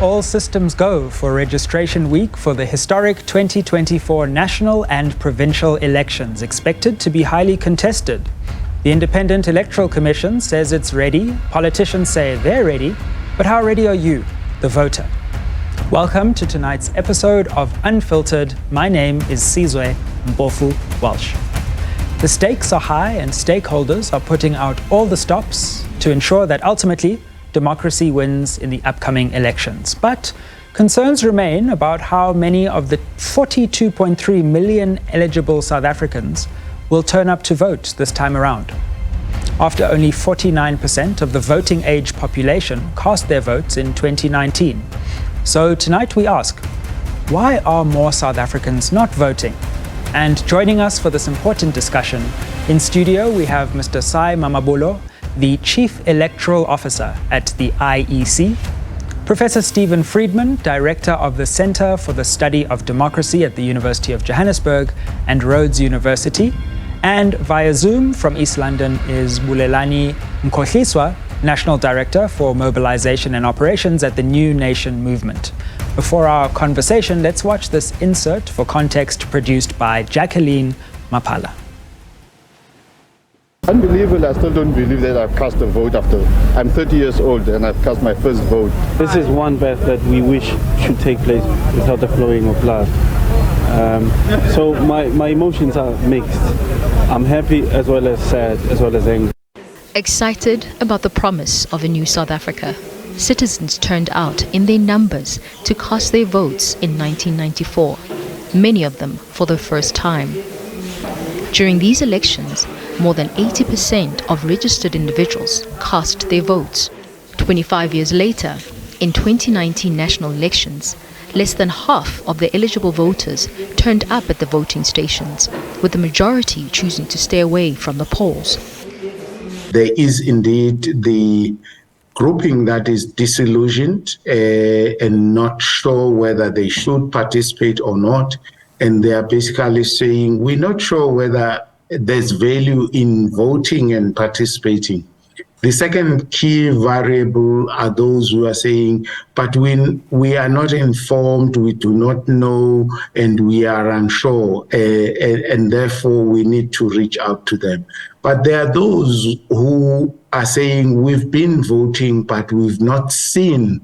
all systems go for registration week for the historic 2024 national and provincial elections, expected to be highly contested. The Independent Electoral Commission says it's ready, politicians say they're ready, but how ready are you, the voter? Welcome to tonight's episode of Unfiltered. My name is Sizwe Mpofu Walsh. The stakes are high and stakeholders are putting out all the stops to ensure that ultimately democracy wins in the upcoming elections. But concerns remain about how many of the 42.3 million eligible South Africans will turn up to vote this time around. After only 49% of the voting age population cast their votes in 2019. So tonight we ask, why are more South Africans not voting? And joining us for this important discussion, in studio we have Mr. Sai Mamabolo, the Chief Electoral Officer at the IEC, Professor Stephen Friedman, Director of the Center for the Study of Democracy at the University of Johannesburg and Rhodes University, and via Zoom from East London is Bulelani Mkhohliswa, National Director for Mobilization and Operations at the New Nation Movement. Before our conversation, let's watch this insert for context produced by Jacqueline Mapala. Unbelievable, I still don't believe that I've cast a vote after I'm 30 years old and I've cast my first vote. This is one birth that we wish should take place without the flowing of blood. So my emotions are mixed. I'm happy as well as sad, as well as angry. Excited about the promise of a new South Africa, citizens turned out in their numbers to cast their votes in 1994, many of them for the first time. During these elections, more than 80% of registered individuals cast their votes. 25 years later, in 2019 national elections, less than half of the eligible voters turned up at the voting stations, with the majority choosing to stay away from the polls. There is indeed the grouping that is disillusioned and not sure whether they should participate or not. And they are basically saying, we're not sure whether there's value in voting and participating. The second key variable are those who are saying, but when we are not informed, we do not know, and we are unsure, and therefore we need to reach out to them. But there are those who are saying, we've been voting, but we've not seen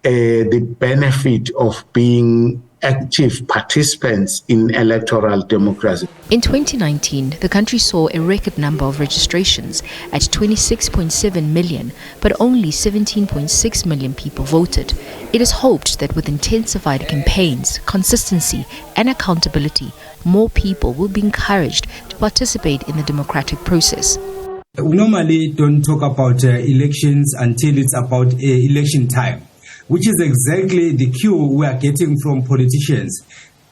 the benefit of being active participants in electoral democracy. In 2019, the country saw a record number of registrations at 26.7 million, but only 17.6 million people voted. It is hoped that with intensified campaigns, consistency and accountability, more people will be encouraged to participate in the democratic process. We normally don't talk about elections until it's about election time, which is exactly the cue we are getting from politicians.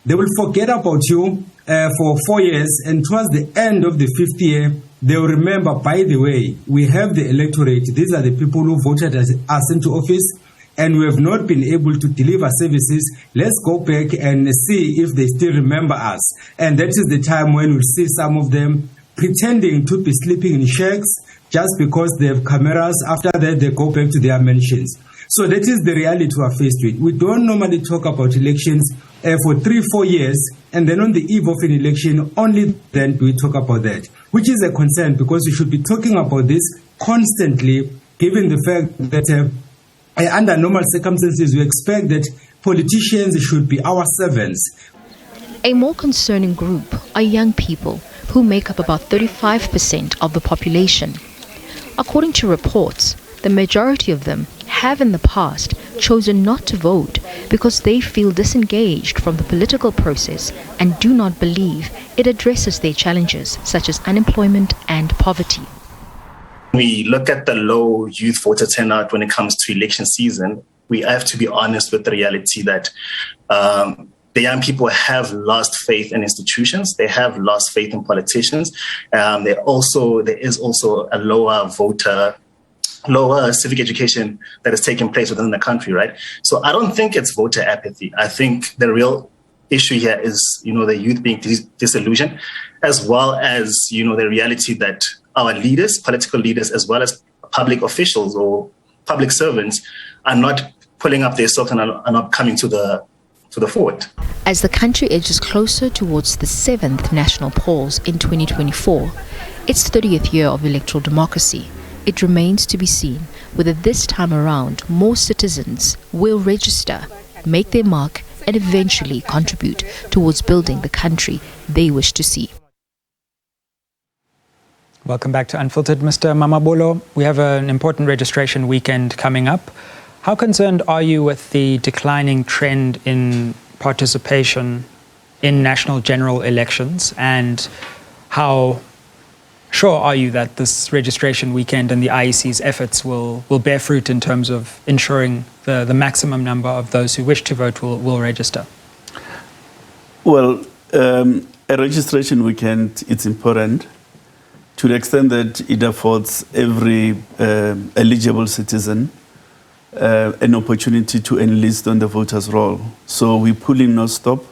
They will forget about you for 4 years, and towards the end of the 5th year, they will remember, by the way, we have the electorate. These are the people who voted us into office, and we have not been able to deliver services. Let's go back and see if they still remember us. And that is the time when we'll see some of them pretending to be sleeping in shacks just because they have cameras. After that, they go back to their mansions. So that is the reality we are faced with. We don't normally talk about elections for 3-4 years, and then on the eve of an election, only then do we talk about that, which is a concern because we should be talking about this constantly, given the fact that under normal circumstances, we expect that politicians should be our servants. A more concerning group are young people who make up about 35% of the population. According to reports, the majority of them have in the past chosen not to vote because they feel disengaged from the political process and do not believe it addresses their challenges such as unemployment and poverty. We look at the low youth voter turnout when it comes to election season. We have to be honest with the reality that the young people have lost faith in institutions. They have lost faith in politicians. There is also a lower civic education that is taking place within the country, right? So I don't think it's voter apathy. I think the real issue here is, the youth being disillusioned, as well as, the reality that our leaders, political leaders, as well as public officials or public servants are not pulling up their socks and are not coming to the fort. As the country edges closer towards the 7th national polls in 2024, its 30th year of electoral democracy, it remains to be seen whether this time around more citizens will register, make their mark, and eventually contribute towards building the country they wish to see. Welcome back to Unfiltered, Mr. Mamabolo. We have an important registration weekend coming up. How concerned are you with the declining trend in participation in national general elections, and how sure are you that this registration weekend and the IEC's efforts will bear fruit in terms of ensuring the maximum number of those who wish to vote will register? Well, a registration weekend, it's important to the extent that it affords every eligible citizen an opportunity to enlist on the voters' roll. So we're pulling no stop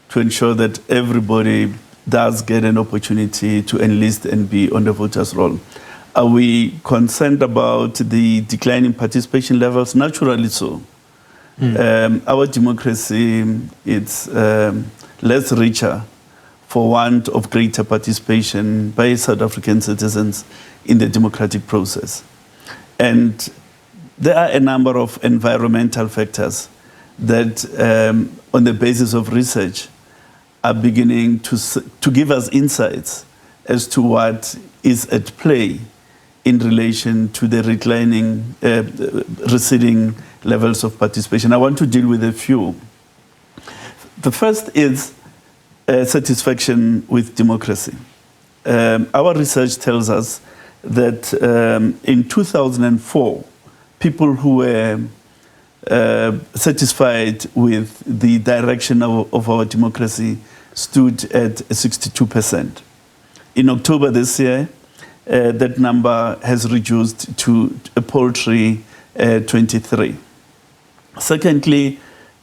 to ensure that everybody does get an opportunity to enlist and be on the voters' roll. Are we concerned about the declining participation levels? Naturally so. Our democracy is less richer for want of greater participation by South African citizens in the democratic process. And there are a number of environmental factors that, on the basis of research, are beginning to give us insights as to what is at play in relation to the receding levels of participation. I want to deal with a few. The first is satisfaction with democracy. Our research tells us that in 2004, people who were satisfied with the direction of our democracy stood at 62%. In October this year, that number has reduced to a paltry 23. Secondly,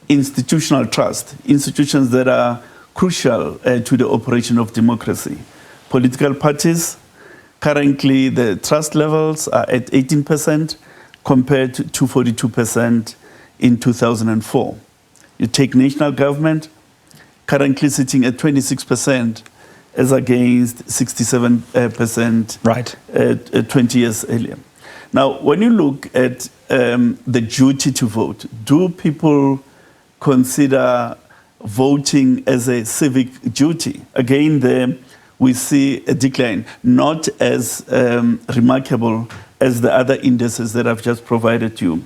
institutional trust, institutions that are crucial to the operation of democracy. Political parties, currently the trust levels are at 18%, compared to 42% in 2004. You take national government, currently sitting at 26% as against 67% Right. 20 years earlier. Now, when you look at the duty to vote, do people consider voting as a civic duty? Again, there we see a decline, not as remarkable as the other indices that I've just provided you.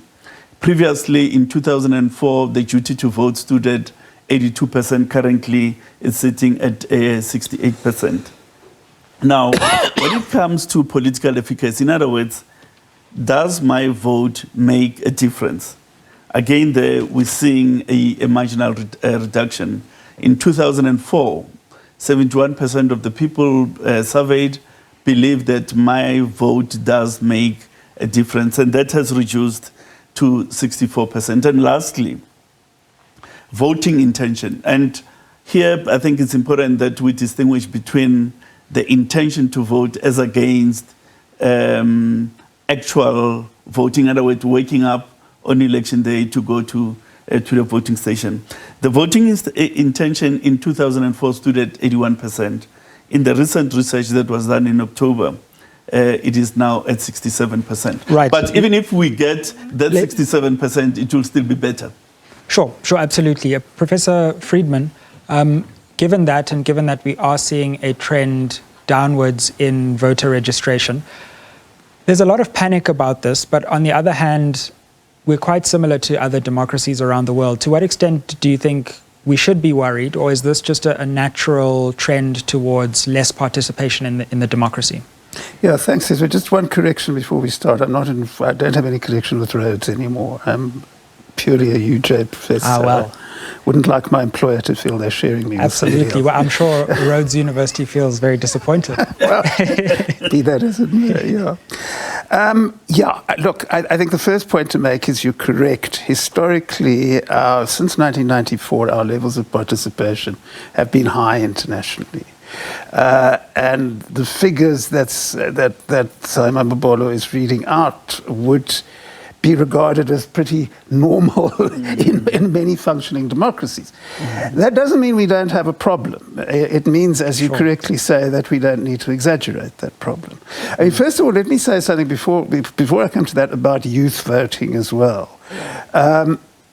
Previously, in 2004, the duty to vote stood at 82%. Currently, it's sitting at 68%. Now, when it comes to political efficacy, in other words, does my vote make a difference? Again, there we're seeing a marginal reduction. In 2004, 71% of the people surveyed believe that my vote does make a difference, and that has reduced to 64%. And lastly, voting intention. And here I think it's important that we distinguish between the intention to vote as against actual voting, in other words, waking up on election day to go to the voting station. The voting intention in 2004 stood at 81%. In the recent research that was done in October, it is now at 67%. Right. But even if we get that 67%, it will still be better. Sure, absolutely. Professor Friedman, given that we are seeing a trend downwards in voter registration, there's a lot of panic about this, but on the other hand, we're quite similar to other democracies around the world. To what extent do you think we should be worried, or is this just a natural trend towards less participation in the democracy? Yeah, thanks, Cesar. Just one correction before we start. I don't have any connection with roads anymore. I'm purely a UJ professor. Ah, well. Wouldn't like my employer to feel they're sharing me. Absolutely. Well, I'm sure Rhodes University feels very disappointed. Well, be that as it may, yeah. Look, I think the first point to make is you're correct. Historically, since 1994, our levels of participation have been high internationally. And the figures that Simon Babolo is reading out would be regarded as pretty normal in many functioning democracies. That doesn't mean we don't have a problem. It means, as you correctly say, that we don't need to exaggerate that problem. I mean, first of all, let me say something before I come to that about youth voting as well.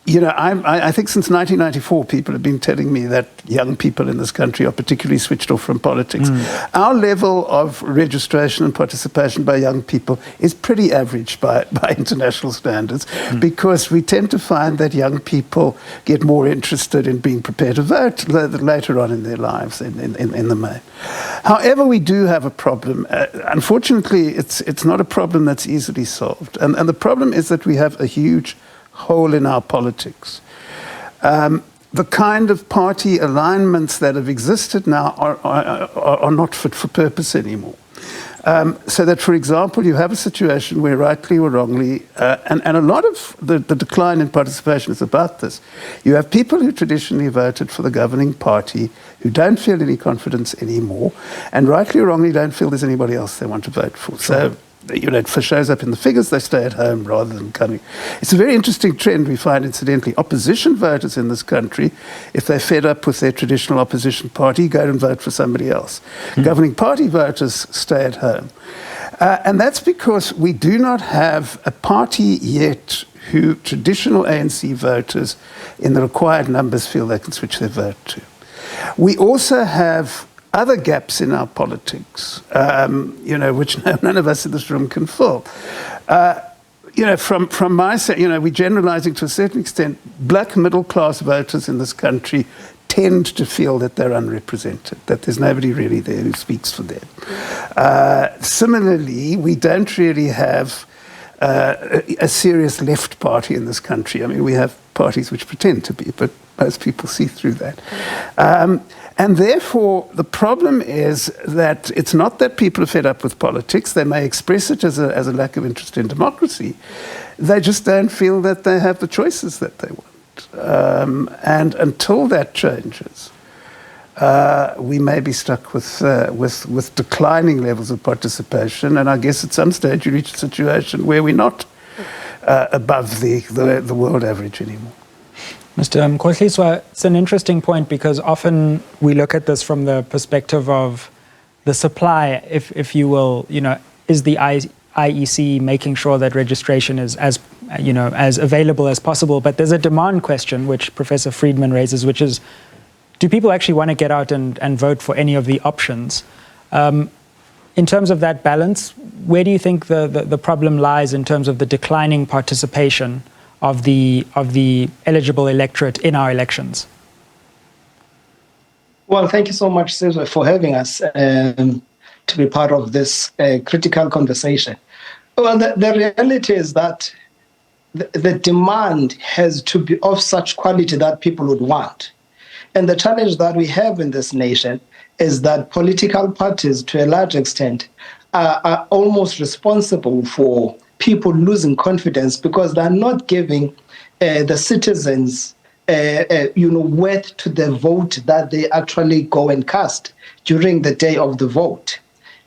I think since 1994, people have been telling me that young people in this country are particularly switched off from politics. Our level of registration and participation by young people is pretty average by international standards, because we tend to find that young people get more interested in being prepared to vote later on in their lives in the main. However, we do have a problem. Unfortunately, it's not a problem that's easily solved. And the problem is that we have a huge hole in our politics. The kind of party alignments that have existed now are not fit for purpose anymore. So that, for example, you have a situation where, rightly or wrongly, and a lot of the decline in participation is about this. You have people who traditionally voted for the governing party who don't feel any confidence anymore, and rightly or wrongly don't feel there's anybody else they want to vote for. So, it shows up in the figures, they stay at home rather than coming. It's a very interesting trend we find, incidentally. Opposition voters in this country, if they're fed up with their traditional opposition party, go and vote for somebody else. Governing party voters stay at home. And that's because we do not have a party yet who traditional ANC voters in the required numbers feel they can switch their vote to. We also have other gaps in our politics, which none of us in this room can fill. From my side, we're generalizing to a certain extent. Black middle-class voters in this country tend to feel that they're unrepresented, that there's nobody really there who speaks for them. Similarly, we don't really have a serious left party in this country. I mean, we have parties which pretend to be, but most people see through that. And therefore, the problem is that it's not that people are fed up with politics. They may express it as a lack of interest in democracy. They just don't feel that they have the choices that they want. And until that changes, we may be stuck with declining levels of participation. And I guess at some stage you reach a situation where we're not above the world average anymore. Mr. Mkhohliswa, it's an interesting point, because often we look at this from the perspective of the supply, if you will. Is the IEC making sure that registration is as available as possible? But there's a demand question, which Professor Friedman raises, which is, do people actually want to get out and vote for any of the options? In terms of that balance, where do you think the problem lies in terms of the declining participation of the eligible electorate in our elections? Well, thank you so much, Cesar, for having us to be part of this critical conversation. Well, the reality is that the demand has to be of such quality that people would want. And the challenge that we have in this nation is that political parties, to a large extent, are almost responsible for people losing confidence, because they're not giving the citizens worth to the vote that they actually go and cast during the day of the vote.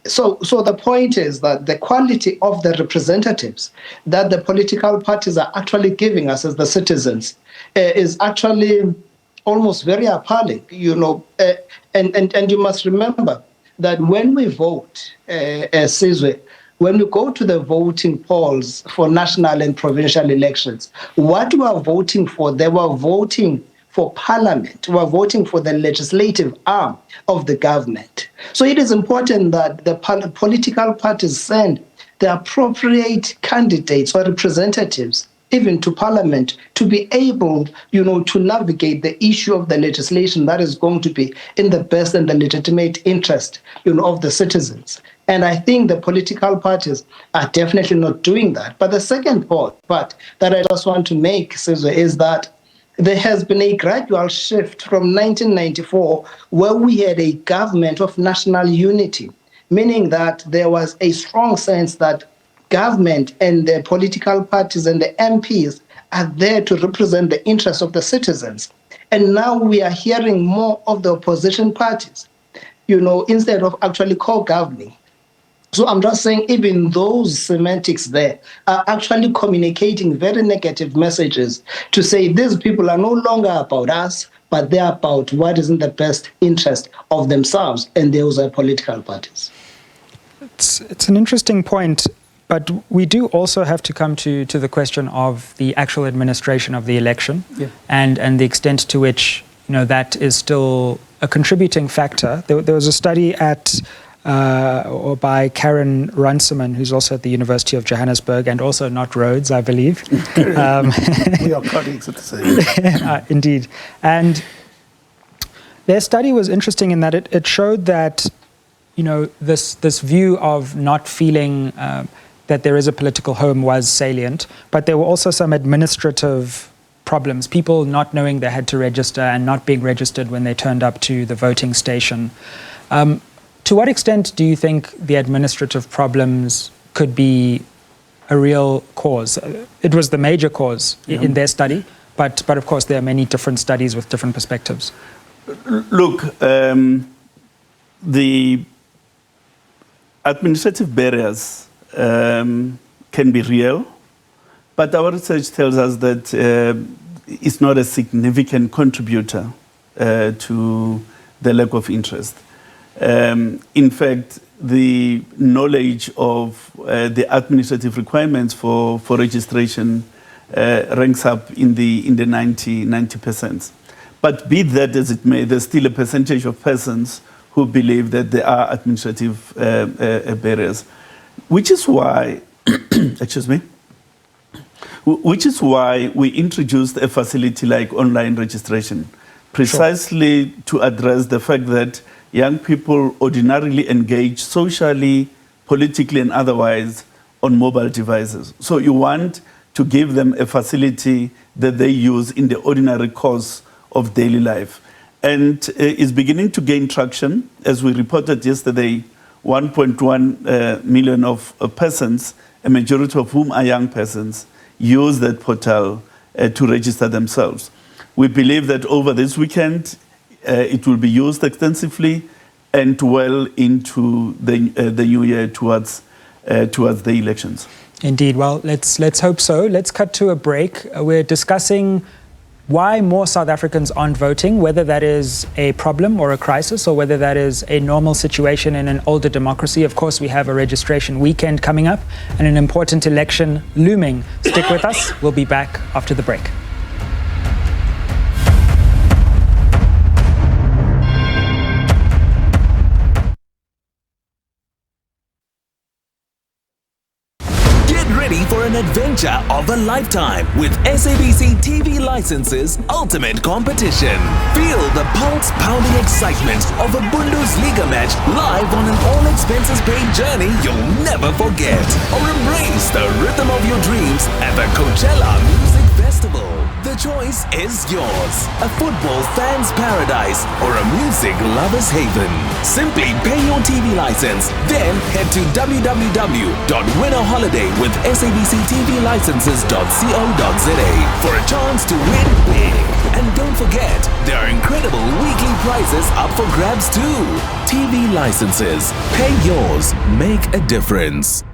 So the point is that the quality of the representatives that the political parties are actually giving us as the citizens is actually almost very appalling, and you must remember that when we vote, Sizwe, when we go to the voting polls for national and provincial elections, what we are voting for, they were voting for parliament. We are voting for the legislative arm of the government. So it is important that the political parties send the appropriate candidates or representatives even to parliament to be able, to navigate the issue of the legislation that is going to be in the best and the legitimate interest, of the citizens. And I think the political parties are definitely not doing that. But the second part that I just want to make, Cesar, is that there has been a gradual shift from 1994, where we had a government of national unity, meaning that there was a strong sense that government and the political parties and the MPs are there to represent the interests of the citizens. And now we are hearing more of the opposition parties, instead of actually co-governing. So I'm just saying even those semantics there are actually communicating very negative messages to say these people are no longer about us, but they're about what is in the best interest of themselves and those are political parties. It's an interesting point, but we do also have to come to the question of the actual administration of the election and the extent to which that is still a contributing factor. There was a study by Karen Runciman, who's also at the University of Johannesburg and also not Rhodes, I believe. We are colleagues at the same. Indeed. And their study was interesting in that it showed that this view of not feeling that there is a political home was salient, but there were also some administrative problems, people not knowing they had to register and not being registered when they turned up to the voting station. To what extent do you think the administrative problems could be a real cause? It was the major cause in their study, but of course there are many different studies with different perspectives. Look, the administrative barriers can be real, but our research tells us that it's not a significant contributor to the lack of interest. In fact, the knowledge of the administrative requirements for registration ranks up in the 90%. But be that as it may, there's still a percentage of persons who believe that there are administrative barriers, which is why, which is why we introduced a facility like online registration, precisely to address the fact that young people ordinarily engage socially, politically, and otherwise on mobile devices. So you want to give them a facility that they use in the ordinary course of daily life. And is beginning to gain traction. As we reported yesterday, 1.1 million of persons, a majority of whom are young persons, use that portal to register themselves. We believe that over this weekend, it will be used extensively and well into the new year towards the elections. Indeed. Well, let's hope so. Let's cut to a break. We're discussing why more South Africans aren't voting, whether that is a problem or a crisis, or whether that is a normal situation in an older democracy. Of course, we have a registration weekend coming up and an important election looming. Stick with us. We'll be back after the break. For an adventure of a lifetime with SABC TV Licenses Ultimate Competition. Feel the pulse-pounding excitement of a Bundesliga match live on an all-expenses-paid journey you'll never forget. Or embrace the rhythm of your dreams at the Coachella Music Festival. The choice is yours. A football fan's paradise or a music lover's haven. Simply pay your TV license, then head to www.winnerholidaywithsabctvlicenses.co.za for a chance to win big. And don't forget, there are incredible weekly prizes up for grabs too. TV licenses. Pay yours. Make a difference.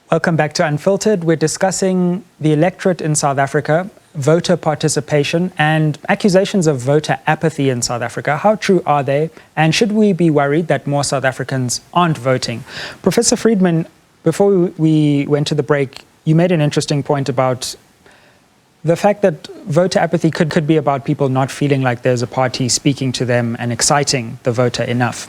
Welcome back to Unfiltered. We're discussing the electorate in South Africa, voter participation, and accusations of voter apathy in South Africa. How true are they? And should we be worried that more South Africans aren't voting? Professor Friedman, before we went to the break, you made an interesting point about the fact that voter apathy could be about people not feeling like there's a party speaking to them and exciting the voter enough.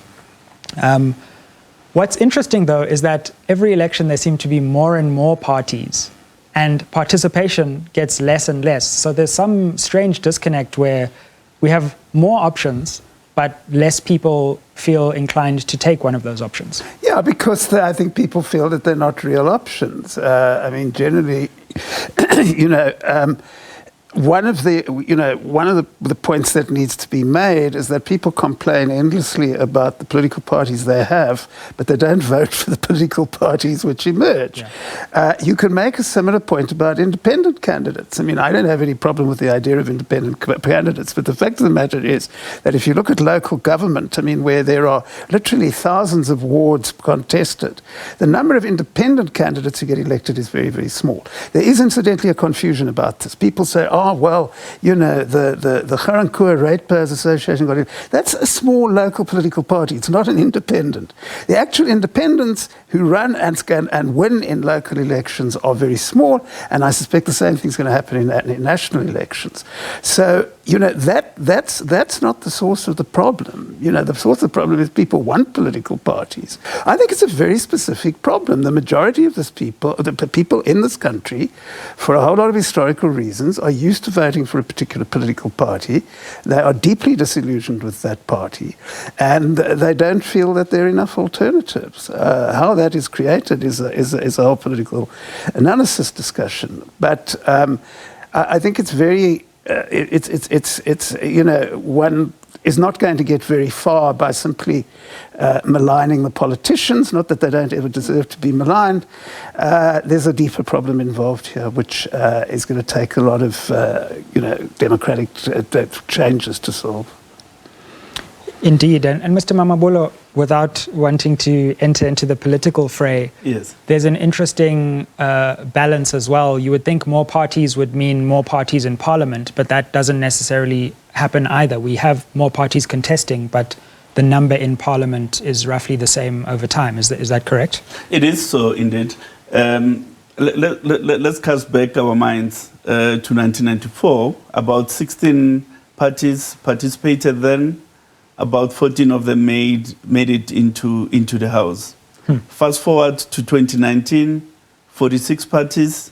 What's interesting, though, is that every election there seem to be more and more parties and participation gets less and less. So there's some strange disconnect where we have more options, but less people feel inclined to take one of those options. Yeah, because I think people feel that they're not real options. I mean, generally, one of the points that needs to be made is that people complain endlessly about the political parties they have, but they don't vote for the political parties which emerge. Yeah. You can make a similar point about independent candidates. I mean, I don't have any problem with the idea of independent candidates, but the fact of the matter is that if you look at local government, I mean, where there are literally thousands of wards contested, the number of independent candidates who get elected is very, very small. There is incidentally a confusion about this. People say, the Garankuwa Ratepayers Association got it. That's a small local political party. It's not an independent. The actual independents who run and win in local elections are very small, and I suspect the same thing's going to happen in national elections. So, that's not the source of the problem. The source of the problem is people want political parties. I think it's a very specific problem. The majority of the people in this country, for a whole lot of historical reasons, are used to voting for a particular political party. They are deeply disillusioned with that party, and they don't feel that there are enough alternatives. How that is created is a whole political analysis discussion. But I think it's very one is not going to get very far by simply maligning the politicians, not that they don't ever deserve to be maligned. There's a deeper problem involved here, which is going to take a lot of democratic changes to solve. Indeed. And Mr. Mamabulo, without wanting to enter into the political fray, yes, there's an interesting balance as well. You would think more parties would mean more parties in parliament, but that doesn't necessarily happen either. We have more parties contesting, but the number in parliament is roughly the same over time. Is that correct? It is so, indeed. Let's cast back our minds to 1994. About 16 parties participated then. About 14 of them made it into the House. Fast forward to 2019, 46 parties.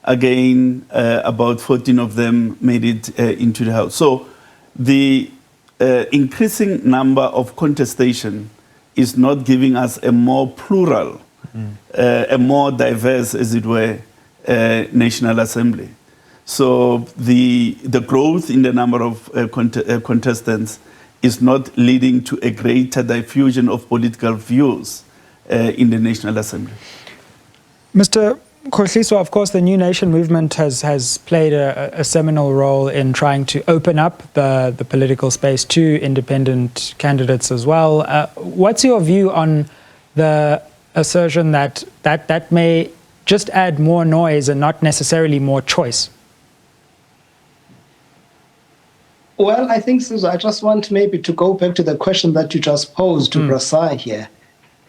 Again, about 14 of them made it into the House. So the increasing number of contestation is not giving us a more plural, a more diverse, as it were, National Assembly. So the growth in the number of contestants is not leading to a greater diffusion of political views in the National Assembly. Mr. Khohliswa, of course, the New Nation movement has played a seminal role in trying to open up the political space to independent candidates as well. What's your view on the assertion that may just add more noise and not necessarily more choice? Well, I think, Susan, I just want maybe to go back to the question that you just posed to Brasai here.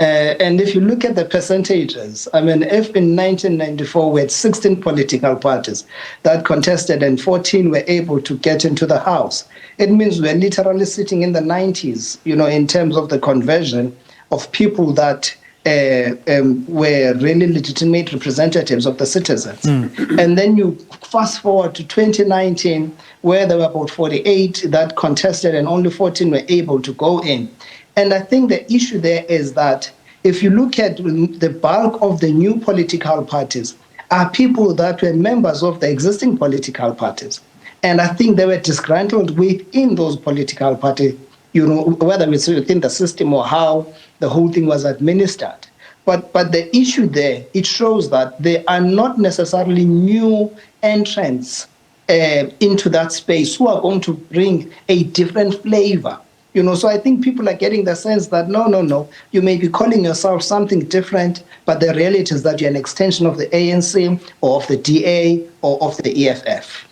And if you look at the percentages, I mean, if in 1994 we had 16 political parties that contested and 14 were able to get into the House, it means we're literally sitting in the 90s, in terms of the conversion of people that were really legitimate representatives of the citizens. And then you fast forward to 2019, where there were about 48 that contested and only 14 were able to go in. And I think the issue there is that if you look at the bulk of the new political parties are people that were members of the existing political parties. And I think they were disgruntled within those political parties, whether it's within the system or how the whole thing was administered. But the issue there, it shows that they are not necessarily new entrants into that space who are going to bring a different flavor. So I think people are getting the sense that no, you may be calling yourself something different, but the reality is that you're an extension of the ANC or of the DA or of the EFF.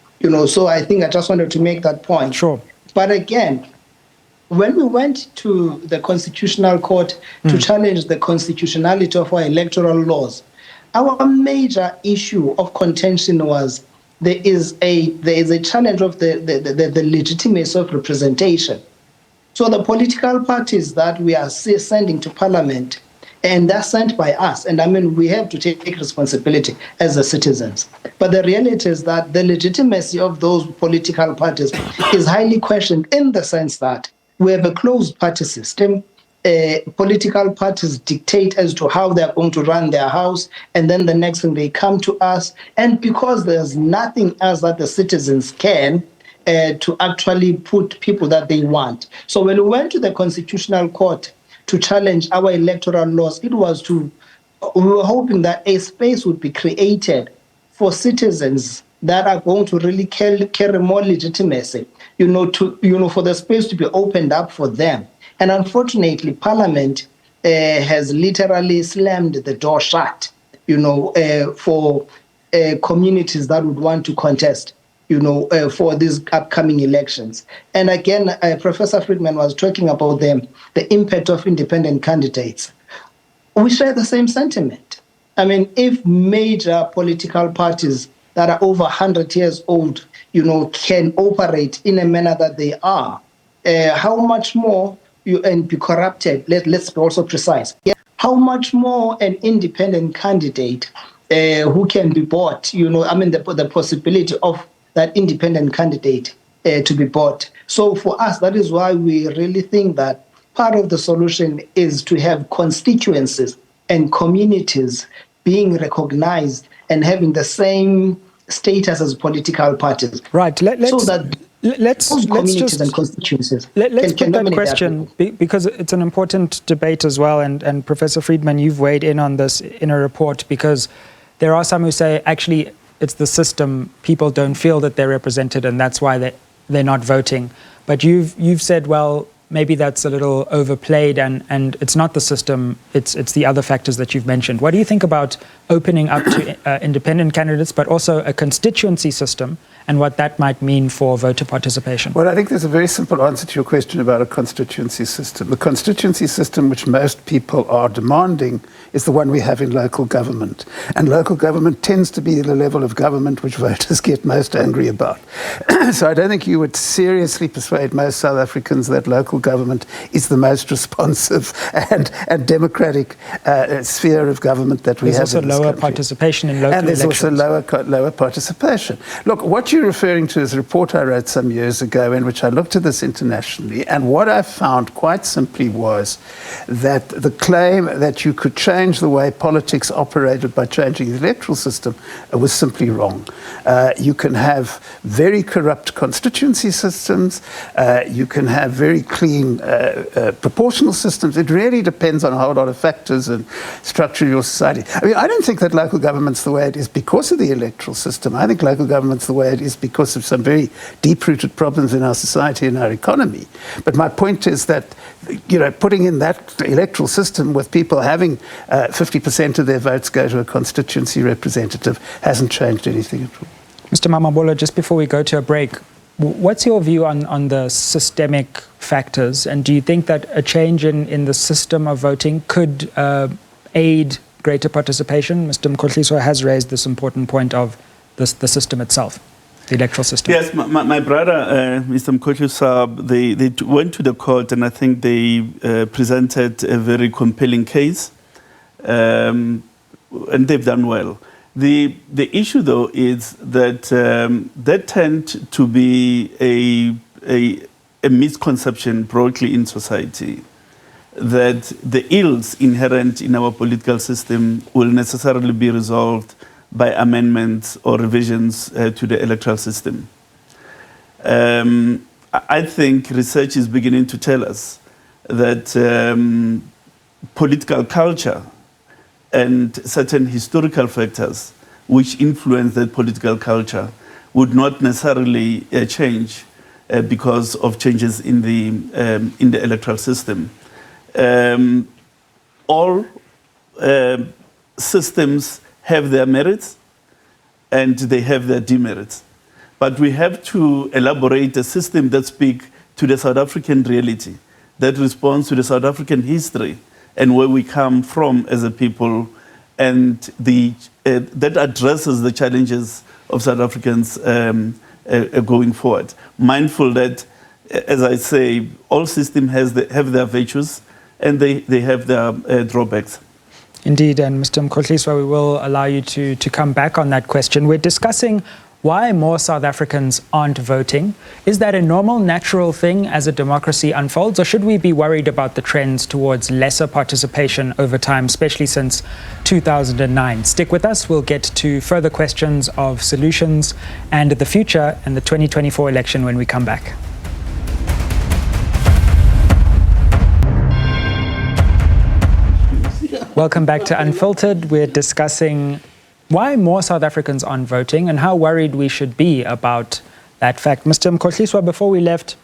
So I think I just wanted to make that point. Sure. But again, when we went to the Constitutional Court to challenge the constitutionality of our electoral laws, our major issue of contention was there is a challenge of the legitimacy of representation. So the political parties that we are sending to Parliament And they're sent by us. And I mean, we have to take responsibility as the citizens. But the reality is that the legitimacy of those political parties is highly questioned in the sense that we have a closed party system. Political parties dictate as to how they're going to run their house, and then the next thing they come to us. And because there's nothing else that the citizens can to actually put people that they want. So when we went to the Constitutional Court to challenge our electoral laws, we were hoping that a space would be created for citizens that are going to really carry more legitimacy, for the space to be opened up for them. And unfortunately, Parliament has literally slammed the door shut, for communities that would want to contest, for these upcoming elections. And again, Professor Friedman was talking about the impact of independent candidates. We share the same sentiment. I mean, if major political parties that are over 100 years old, can operate in a manner that they are, how much more and be corrupted, let's be also precise. How much more an independent candidate who can be bought, the possibility of that independent candidate to be bought. So for us, that is why we really think that part of the solution is to have constituencies and communities being recognized and having the same status as political parties. Right. Let's put that question because it's an important debate as well. And Professor Friedman, you've weighed in on this in a report because there are some who say actually it's the system. People don't feel that they're represented, and that's why they're not voting. But you've said, well, maybe that's a little overplayed, and it's not the system. It's the other factors that you've mentioned. What do you think about opening up to independent candidates, but also a constituency system, and what that might mean for voter participation? Well, I think there's a very simple answer to your question about a constituency system. The constituency system which most people are demanding is the one we have in local government. And local government tends to be the level of government which voters get most angry about. So I don't think you would seriously persuade most South Africans that local government is the most responsive and democratic sphere of government that we have in this country. There's also lower participation in local elections. And there's also lower participation. Look, what you're referring to is a report I wrote some years ago in which I looked at this internationally, and what I found quite simply was that the claim that you could change the way politics operated by changing the electoral system was simply wrong. You can have very corrupt constituency systems, you can have very clean proportional systems. It really depends on a whole lot of factors and structure of your society. I mean, I don't think that local government's the way it is because of the electoral system. I think local government's the way it is because of some very deep-rooted problems in our society and our economy. But my point is that, putting in that electoral system with people having 50% of their votes go to a constituency representative hasn't changed anything at all. Mr. Mamabolo, just before we go to a break, what's your view on the systemic factors? And do you think that a change in the system of voting could aid greater participation? Mr. Mkhohliswa has raised this important point of the system itself, the electoral system. Yes, my brother, Mr. Mkhohliswa, they went to the court, and I think they presented a very compelling case, and they've done well. The issue, though, is that there tend to be a misconception broadly in society that the ills inherent in our political system will necessarily be resolved by amendments or revisions to the electoral system. I think research is beginning to tell us that political culture and certain historical factors which influence that political culture would not necessarily change because of changes in the electoral system. All systems have their merits and they have their demerits. But we have to elaborate a system that speaks to the South African reality, that responds to the South African history and where we come from as a people, and that addresses the challenges of South Africans going forward. Mindful that, as I say, all systems have their virtues and they have their drawbacks. Indeed, and Mr. Mkhohliswa, we will allow you to come back on that question. We're discussing why more South Africans aren't voting. Is that a normal, natural thing as a democracy unfolds, or should we be worried about the trends towards lesser participation over time, especially since 2009? Stick with us. We'll get to further questions of solutions and the future and the 2024 election when we come back. Welcome back to Unfiltered. We're discussing why more South Africans aren't voting and how worried we should be about that fact. Mr. Mkhohliswa, before we left,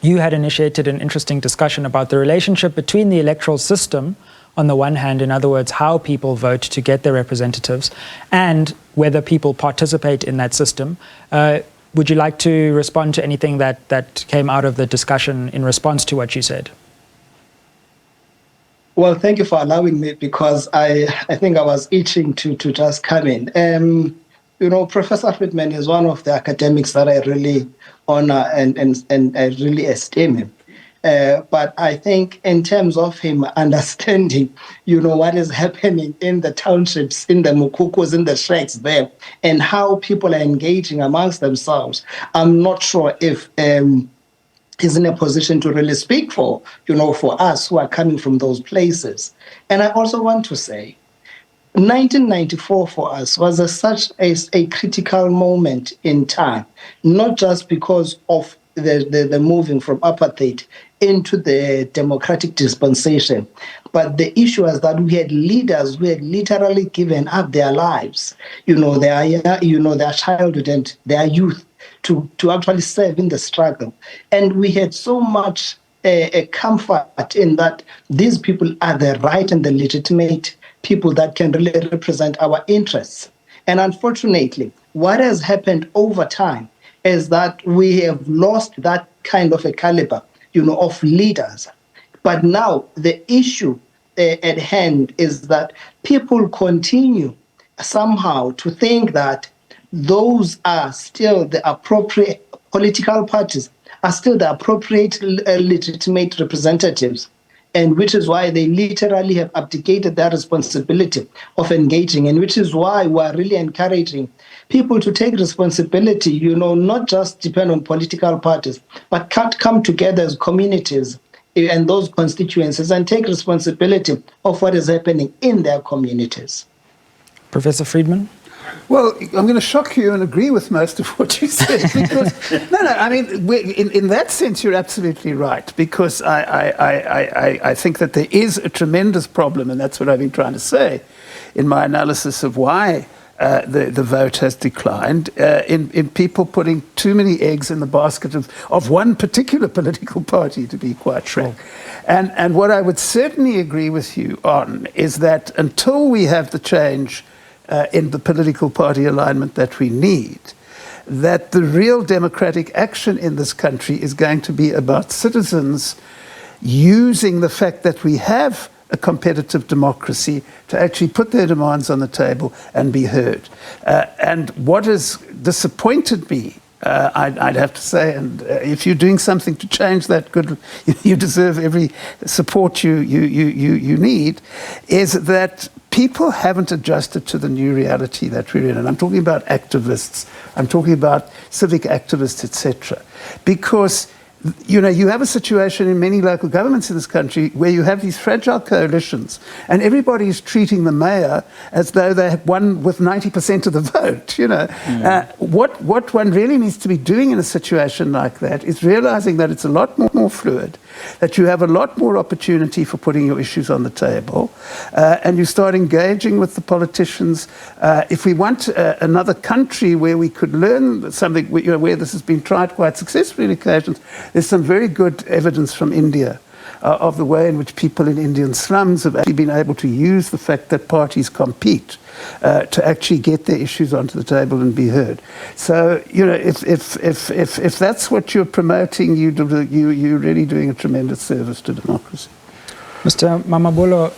you had initiated an interesting discussion about the relationship between the electoral system, on the one hand, in other words, how people vote to get their representatives, and whether people participate in that system. Would you like to respond to anything that came out of the discussion in response to what you said? Well, thank you for allowing me, because I think I was itching to just come in. Professor Friedman is one of the academics that I really honor and I really esteem him. But I think in terms of him understanding, what is happening in the townships, in the mukukus, in the shacks there, and how people are engaging amongst themselves, I'm not sure if he's in a position to really speak for us who are coming from those places. And I also want to say, 1994 for us was such a critical moment in time, not just because of the moving from apartheid into the democratic dispensation, but the issue was that we had leaders who had literally given up their lives, their childhood and their youth, to actually serve in the struggle. And we had so much comfort in that these people are the right and the legitimate people that can really represent our interests. And unfortunately, what has happened over time is that we have lost that kind of a caliber, of leaders. But now the issue at hand is that people continue somehow to think that those are still the appropriate political parties, are still the appropriate legitimate representatives, and which is why they literally have abdicated their responsibility of engaging, and which is why we are really encouraging people to take responsibility, not just depend on political parties, but come together as communities and those constituencies and take responsibility of what is happening in their communities. Professor Friedman? Well, I'm going to shock you and agree with most of what you said, because in that sense you're absolutely right, because I think that there is a tremendous problem, and that's what I've been trying to say in my analysis of why the vote has declined, in people putting too many eggs in the basket of one particular political party, to be quite frank. And what I would certainly agree with you on is that until we have the change in the political party alignment that we need, that the real democratic action in this country is going to be about citizens using the fact that we have a competitive democracy to actually put their demands on the table and be heard. And what has disappointed me, I'd have to say, and if you're doing something to change that, good, you deserve every support you need, is that people haven't adjusted to the new reality that we're in. And I'm talking about activists, I'm talking about civic activists, etc. Because you have a situation in many local governments in this country where you have these fragile coalitions and everybody is treating the mayor as though they have won with 90% of the vote. What one really needs to be doing in a situation like that is realizing that it's a lot more fluid, that you have a lot more opportunity for putting your issues on the table, and you start engaging with the politicians. If we want another country where we could learn something, where this has been tried quite successfully on occasions, there's some very good evidence from India of the way in which people in Indian slums have actually been able to use the fact that parties compete to actually get their issues onto the table and be heard. So, if that's what you're promoting, you're really doing a tremendous service to democracy. Mr. Mamabolo,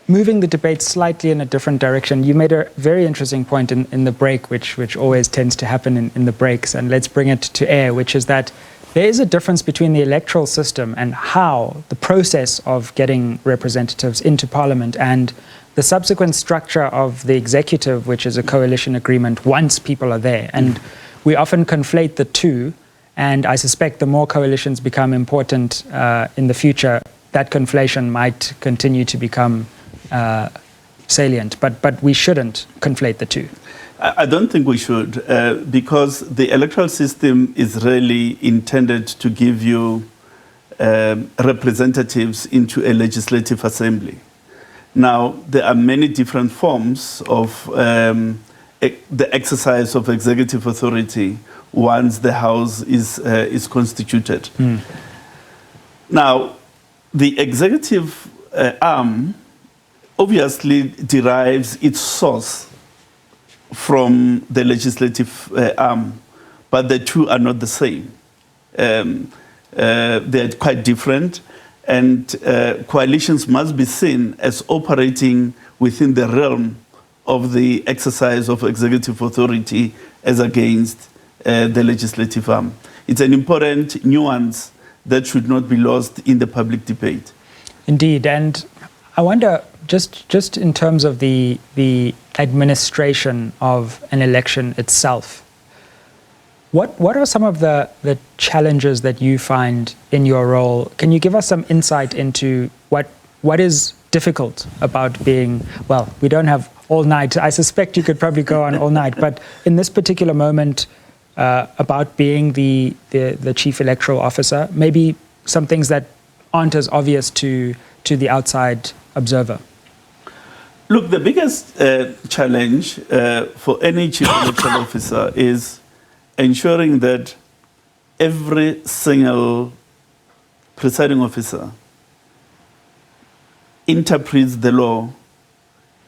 moving the debate slightly in a different direction, you made a very interesting point in the break, which always tends to happen in the breaks, and let's bring it to air, which is that There is a difference between the electoral system and how the process of getting representatives into Parliament and the subsequent structure of the executive, which is a coalition agreement once people are there. And we often conflate the two, and I suspect the more coalitions become important in the future, that conflation might continue to become salient. But we shouldn't conflate the two. I don't think we should, because the electoral system is really intended to give you representatives into a legislative assembly. Now, there are many different forms of the exercise of executive authority once the House is constituted. Now, the executive arm obviously derives its source from the legislative arm, but the two are not the same. They're quite different, and coalitions must be seen as operating within the realm of the exercise of executive authority as against the legislative arm. It's an important nuance that should not be lost in the public debate. Indeed, and I wonder, just in terms of the administration of an election itself, what are some of the challenges that you find in your role? Can you give us some insight into what is difficult about being, well, we don't have all night. I suspect you could probably go on all night, but in this particular moment, about being the chief electoral officer, maybe some things that aren't as obvious to the outside observer? Look, the biggest challenge for any chief electoral officer is ensuring that every single presiding officer interprets the law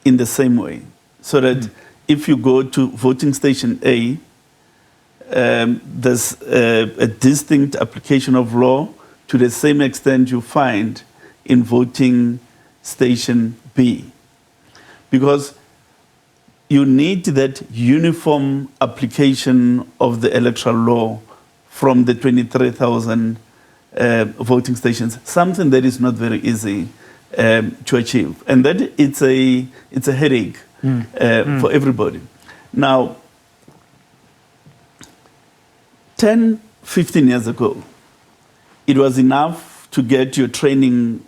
in the same way. So that if you go to voting station A, there's a distinct application of law to the same extent you find in voting station B. Because you need that uniform application of the electoral law from the 23,000 voting stations, something that is not very easy to achieve. And that it's a headache for everybody. Now, 10, 15 years ago, it was enough to get your training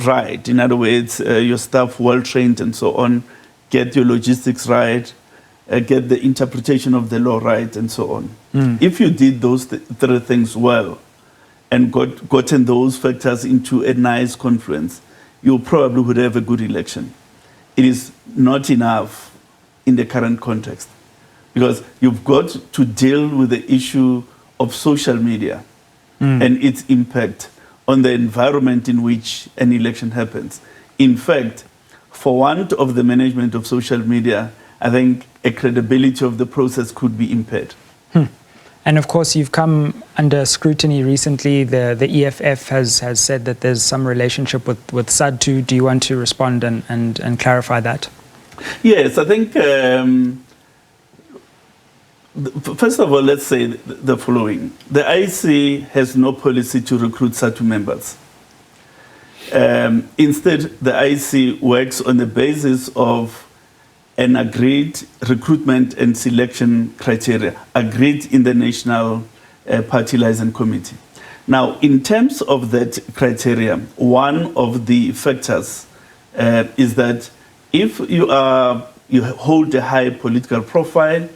right. In other words, your staff well trained and so on, get your logistics right, get the interpretation of the law right and so on. If you did those three things well and gotten those factors into a nice confluence, you probably would have a good election. It is not enough in the current context because you've got to deal with the issue of social media and its impact on the environment in which an election happens. In fact, for want of the management of social media, I think a credibility of the process could be impaired. And of course, you've come under scrutiny recently. The EFF has said that there's some relationship with SADTU. Do you want to respond and clarify that? Yes, I think, first of all, let's say the following. The IEC has no policy to recruit SADTU members. Instead, the IEC works on the basis of an agreed recruitment and selection criteria, agreed in the National Party Liaison Committee. Now, in terms of that criteria, one of the factors is that if you hold a high political profile,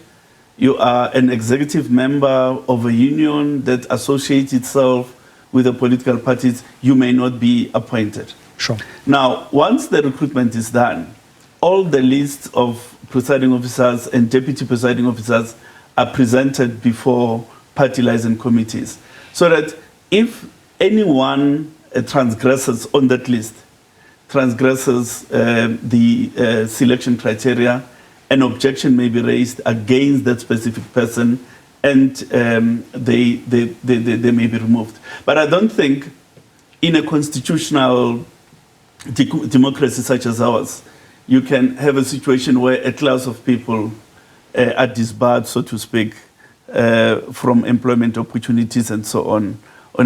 you are an executive member of a union that associates itself with the political parties, you may not be appointed. Sure. Now, once the recruitment is done, all the lists of presiding officers and deputy presiding officers are presented before party liaison committees. So that if anyone transgresses on that list, transgresses the selection criteria, an objection may be raised against that specific person and they may be removed. But I don't think in a constitutional democracy such as ours, you can have a situation where a class of people are disbarred, so to speak, from employment opportunities and so on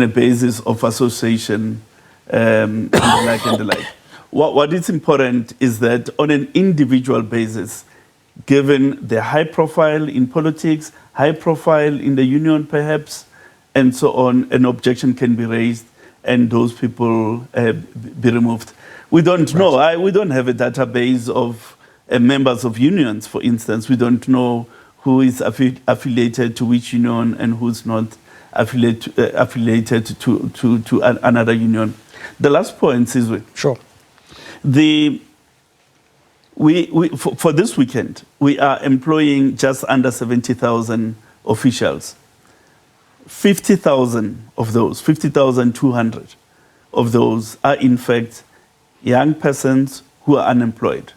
a basis of association and the like. What is important is that on an individual basis, given the high profile in politics, high profile in the union perhaps, and so on, an objection can be raised and those people be removed. We don't know. We don't have a database of members of unions, for instance. We don't know who is affiliated to which union and who's not affiliated to another union. The last point is sure. For this weekend, we are employing just under 70,000 officials. 50,000 of those, 50,200 of those are in fact young persons who are unemployed.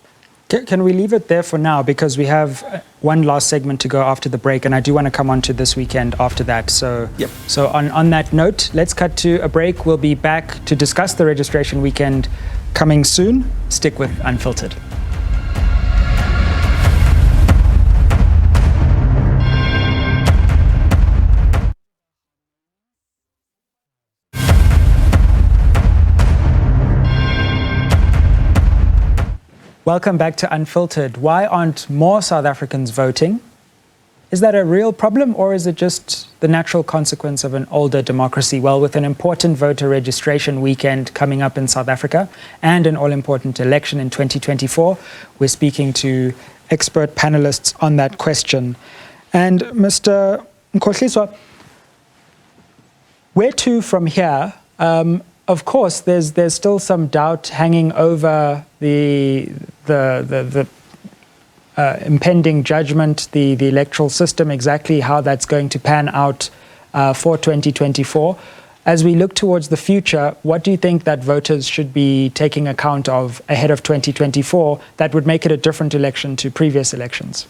Can we leave it there for now, because we have one last segment to go after the break, and I do want to come on to this weekend after that. So, yep. So on that note, let's cut to a break. We'll be back to discuss the registration weekend coming soon. Stick with Unfiltered. Welcome back to Unfiltered. Why aren't more South Africans voting? Is that a real problem, or is it just the natural consequence of an older democracy? Well, with an important voter registration weekend coming up in South Africa and an all-important election in 2024, we're speaking to expert panelists on that question. And Mr. Nkhohliswa, where to from here? Of course, there's still some doubt hanging over the impending judgment, the electoral system, exactly how that's going to pan out for 2024. As we look towards the future, what do you think that voters should be taking account of ahead of 2024 that would make it a different election to previous elections?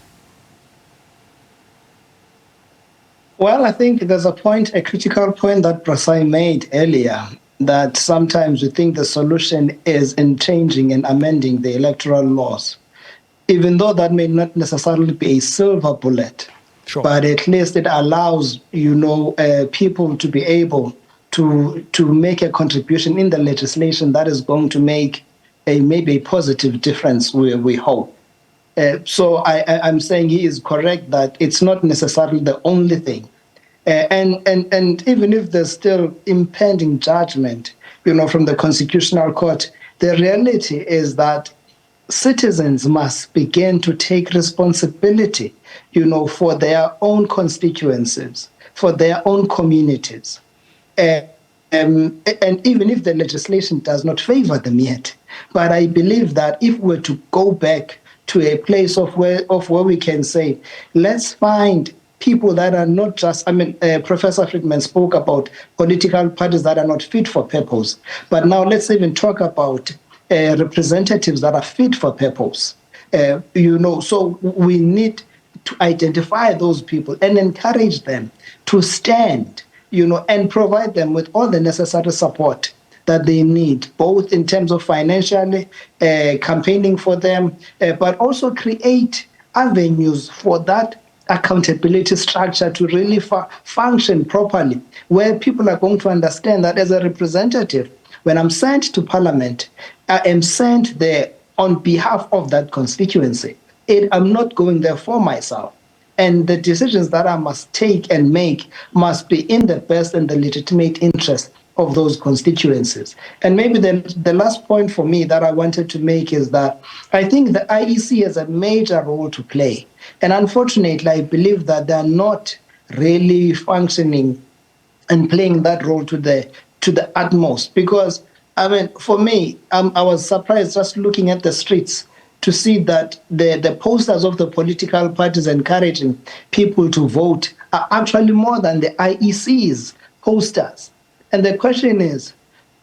Well, I think there's a critical point that Prasai made earlier, that sometimes we think the solution is in changing and amending the electoral laws, even though that may not necessarily be a silver bullet. Sure. But at least it allows, people to be able to make a contribution in the legislation that is going to make maybe a positive difference, we hope. So I'm saying he is correct that it's not necessarily the only thing. And even if there's still impending judgment, from the Constitutional Court, the reality is that citizens must begin to take responsibility, for their own constituencies, for their own communities. And even if the legislation does not favor them yet, but I believe that if we're to go back to a place of where we can say, let's find people that are not just, Professor Friedman spoke about political parties that are not fit for purpose. But now let's even talk about representatives that are fit for purpose. So we need to identify those people and encourage them to stand, and provide them with all the necessary support that they need, both in terms of financially campaigning for them, but also create avenues for that accountability structure to really function properly, where people are going to understand that as a representative, when I'm sent to Parliament, I am sent there on behalf of that constituency. I'm not going there for myself. And the decisions that I must take and make must be in the best and the legitimate interest of those constituencies. And maybe the last point for me that I wanted to make is that I think the IEC has a major role to play. And unfortunately, I believe that they're not really functioning and playing that role to the utmost. Because, for me, I was surprised just looking at the streets to see that the posters of the political parties encouraging people to vote are actually more than the IEC's posters. And the question is,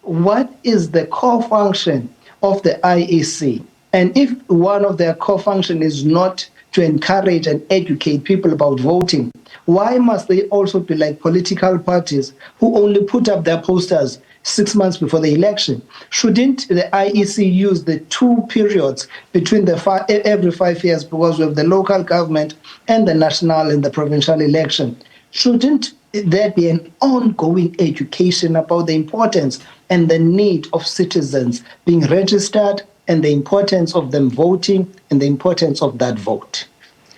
what is the core function of the IEC? And if one of their core functions is not to encourage and educate people about voting, why must they also be like political parties who only put up their posters 6 months before the election. Shouldn't the IEC use the 2 periods between every 5 years, because we have the local government and the national and the provincial election? Shouldn't there be an ongoing education about the importance and the need of citizens being registered, and the importance of them voting, and the importance of that vote?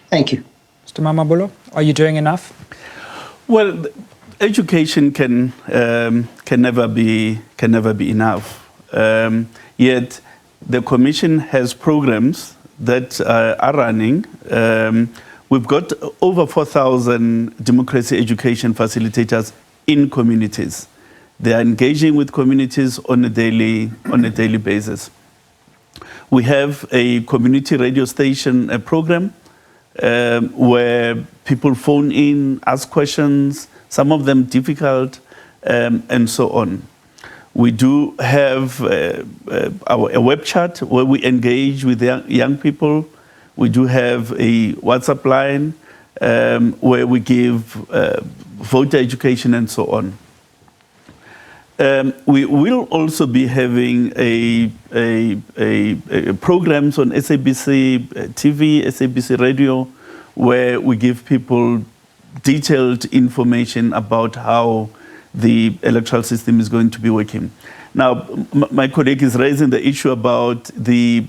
Thank you. Mr. Mamabulo, are you doing enough? Well, education can never be enough. Yet the Commission has programs that are running. We've got over 4,000 democracy education facilitators in communities. They are engaging with communities on a daily basis. We have a community radio station program where people phone in, ask questions, some of them difficult, and so on. We do have a web chat where we engage with young people. We do have a WhatsApp line where we give voter education and so on. We will also be having programs on SABC TV, SABC radio, where we give people detailed information about how the electoral system is going to be working. Now, my colleague is raising the issue about the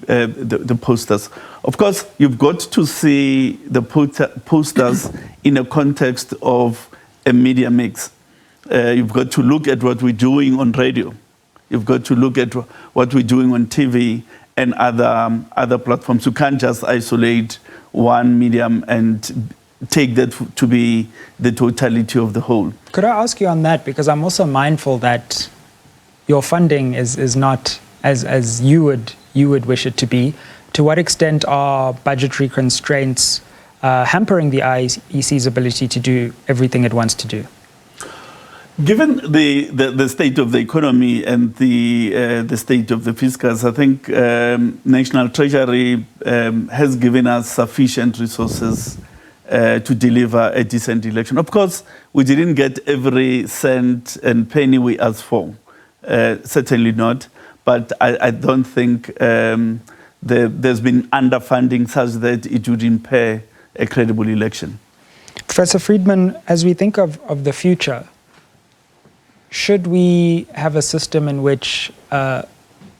posters. Of course, you've got to see the posters in a context of a media mix. You've got to look at what we're doing on radio. You've got to look at what we're doing on TV and other platforms. You can't just isolate one medium and take that to be the totality of the whole. Could I ask you on that? Because I'm also mindful that your funding is not as you would wish it to be. To what extent are budgetary constraints hampering the IEC's ability to do everything it wants to do? Given the state of the economy and the state of the fiscus, I think National Treasury has given us sufficient resources to deliver a decent election. Of course, we didn't get every cent and penny we asked for, certainly not, but I don't think there's been underfunding such that it would impair a credible election. Professor Friedman, as we think of the future, should we have a system in which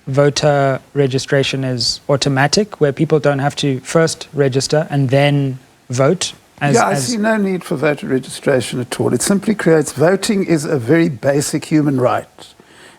voter registration is automatic, where people don't have to first register and then vote? I see no need for voter registration at all. It simply creates, voting is a very basic human right.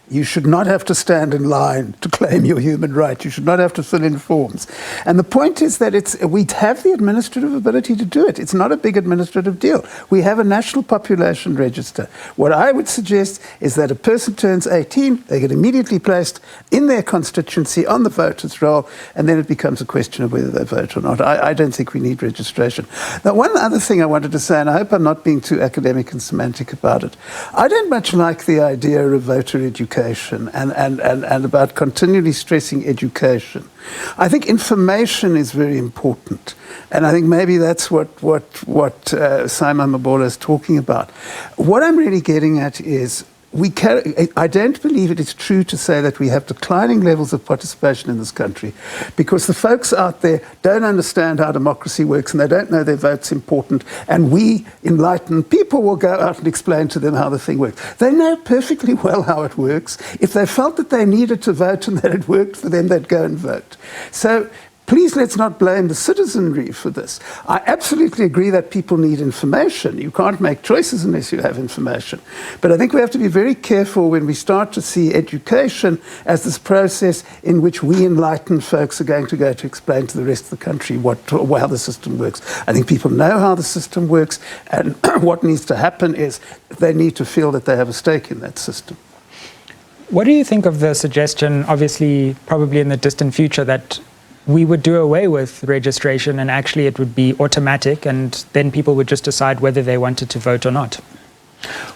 You should not have to stand in line to claim your human right. You should not have to fill in forms. And the point is that we have the administrative ability to do it. It's not a big administrative deal. We have a national population register. What I would suggest is that a person turns 18, they get immediately placed in their constituency on the voters' roll, and then it becomes a question of whether they vote or not. I don't think we need registration. Now, one other thing I wanted to say, and I hope I'm not being too academic and semantic about it, I don't much like the idea of voter education. And about continually stressing education. I think information is very important, and I think maybe that's what Simon Mabola is talking about. What I'm really getting at is I don't believe it is true to say that we have declining levels of participation in this country, because the folks out there don't understand how democracy works and they don't know their vote's important, and we enlightened people will go out and explain to them how the thing works. They know perfectly well how it works. If they felt that they needed to vote and that it worked for them, they'd go and vote. So please let's not blame the citizenry for this. I absolutely agree that people need information. You can't make choices unless you have information. But I think we have to be very careful when we start to see education as this process in which we enlightened folks are going to go to explain to the rest of the country how the system works. I think people know how the system works, and what needs to happen is they need to feel that they have a stake in that system. What do you think of the suggestion, obviously probably in the distant future, that we would do away with registration and actually it would be automatic and then people would just decide whether they wanted to vote or not?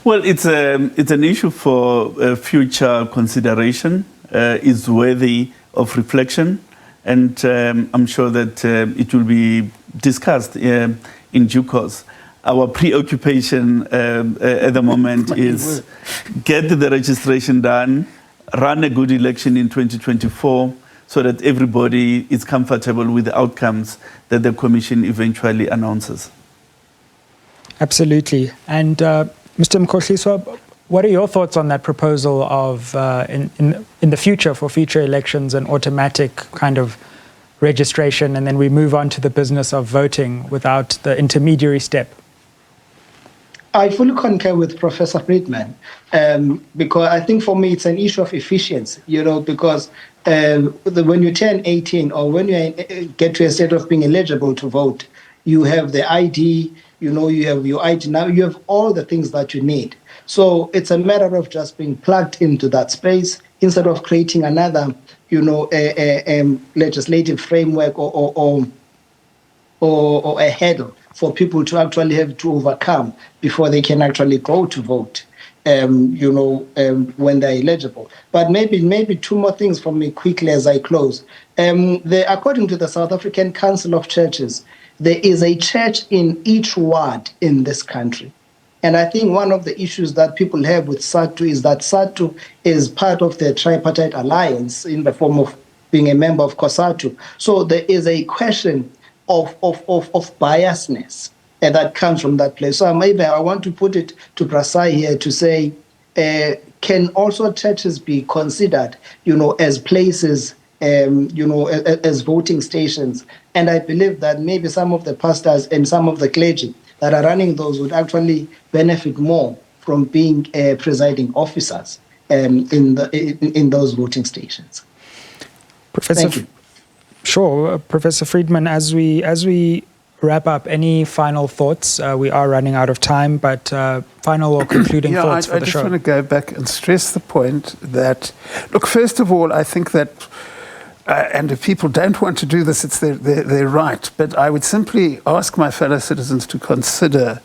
Well, it's an issue for future consideration. It's worthy of reflection, and I'm sure that it will be discussed in due course. our preoccupation at the moment is get the registration done, run a good election in 2024 so that everybody is comfortable with the outcomes that the Commission eventually announces. Absolutely. And Mr. Mkhohliswa, what are your thoughts on that proposal of, in the future, for future elections, an automatic kind of registration, and then we move on to the business of voting without the intermediary step? I fully concur with Professor Friedman, because I think for me it's an issue of efficiency, because when you turn 18 or when you get to a state of being eligible to vote, you have the ID, you have your ID now, you have all the things that you need. So it's a matter of just being plugged into that space instead of creating another, a legislative framework or a hurdle for people to actually have to overcome before they can actually go to vote, when they're eligible. But maybe two more things from me quickly as I close. According to the South African Council of Churches, there is a church in each ward in this country. And I think one of the issues that people have with SADTU is that SADTU is part of the tripartite alliance in the form of being a member of COSATU. So there is a question of biasness that comes from that place. So maybe I want to put it to Prasai here to say, can also churches be considered, as places, as voting stations? And I believe that maybe some of the pastors and some of the clergy that are running those would actually benefit more from being presiding officers in those voting stations. Professor, Thank you. Sure, Professor Friedman. As we wrap up, any final thoughts? We are running out of time, but final or concluding thoughts for the show. I just want to go back and stress the point that, look, first of all, I think that, and if people don't want to do this, it's their right. But I would simply ask my fellow citizens to consider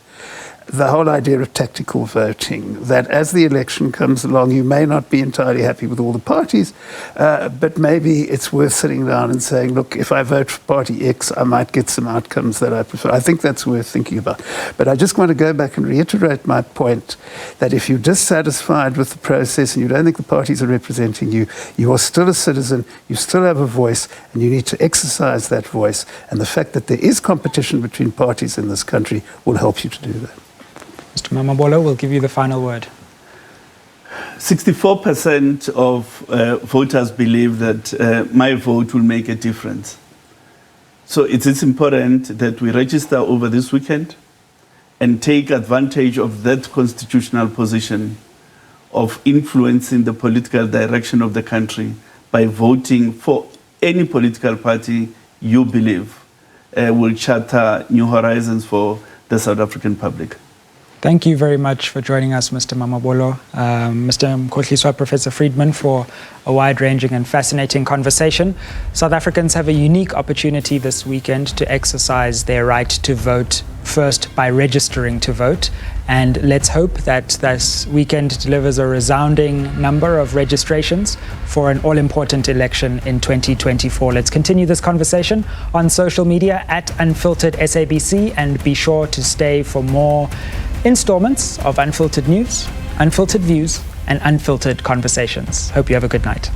the whole idea of tactical voting, that as the election comes along, you may not be entirely happy with all the parties, but maybe it's worth sitting down and saying, look, if I vote for party X, I might get some outcomes that I prefer. I think that's worth thinking about. But I just want to go back and reiterate my point that if you're dissatisfied with the process and you don't think the parties are representing you, you are still a citizen, you still have a voice, and you need to exercise that voice. And the fact that there is competition between parties in this country will help you to do that. Mr. Mamabolo, we'll give you the final word. 64% of voters believe that my vote will make a difference. So it is important that we register over this weekend and take advantage of that constitutional position of influencing the political direction of the country by voting for any political party you believe will charter new horizons for the South African public. Thank you very much for joining us, Mr. Mamabolo, Mr. Mkhohliswa, Professor Friedman, for a wide-ranging and fascinating conversation. South Africans have a unique opportunity this weekend to exercise their right to vote, first by registering to vote. And let's hope that this weekend delivers a resounding number of registrations for an all-important election in 2024. Let's continue this conversation on social media at Unfiltered SABC, and be sure to stay for more installments of Unfiltered News, Unfiltered Views, and Unfiltered Conversations. Hope you have a good night.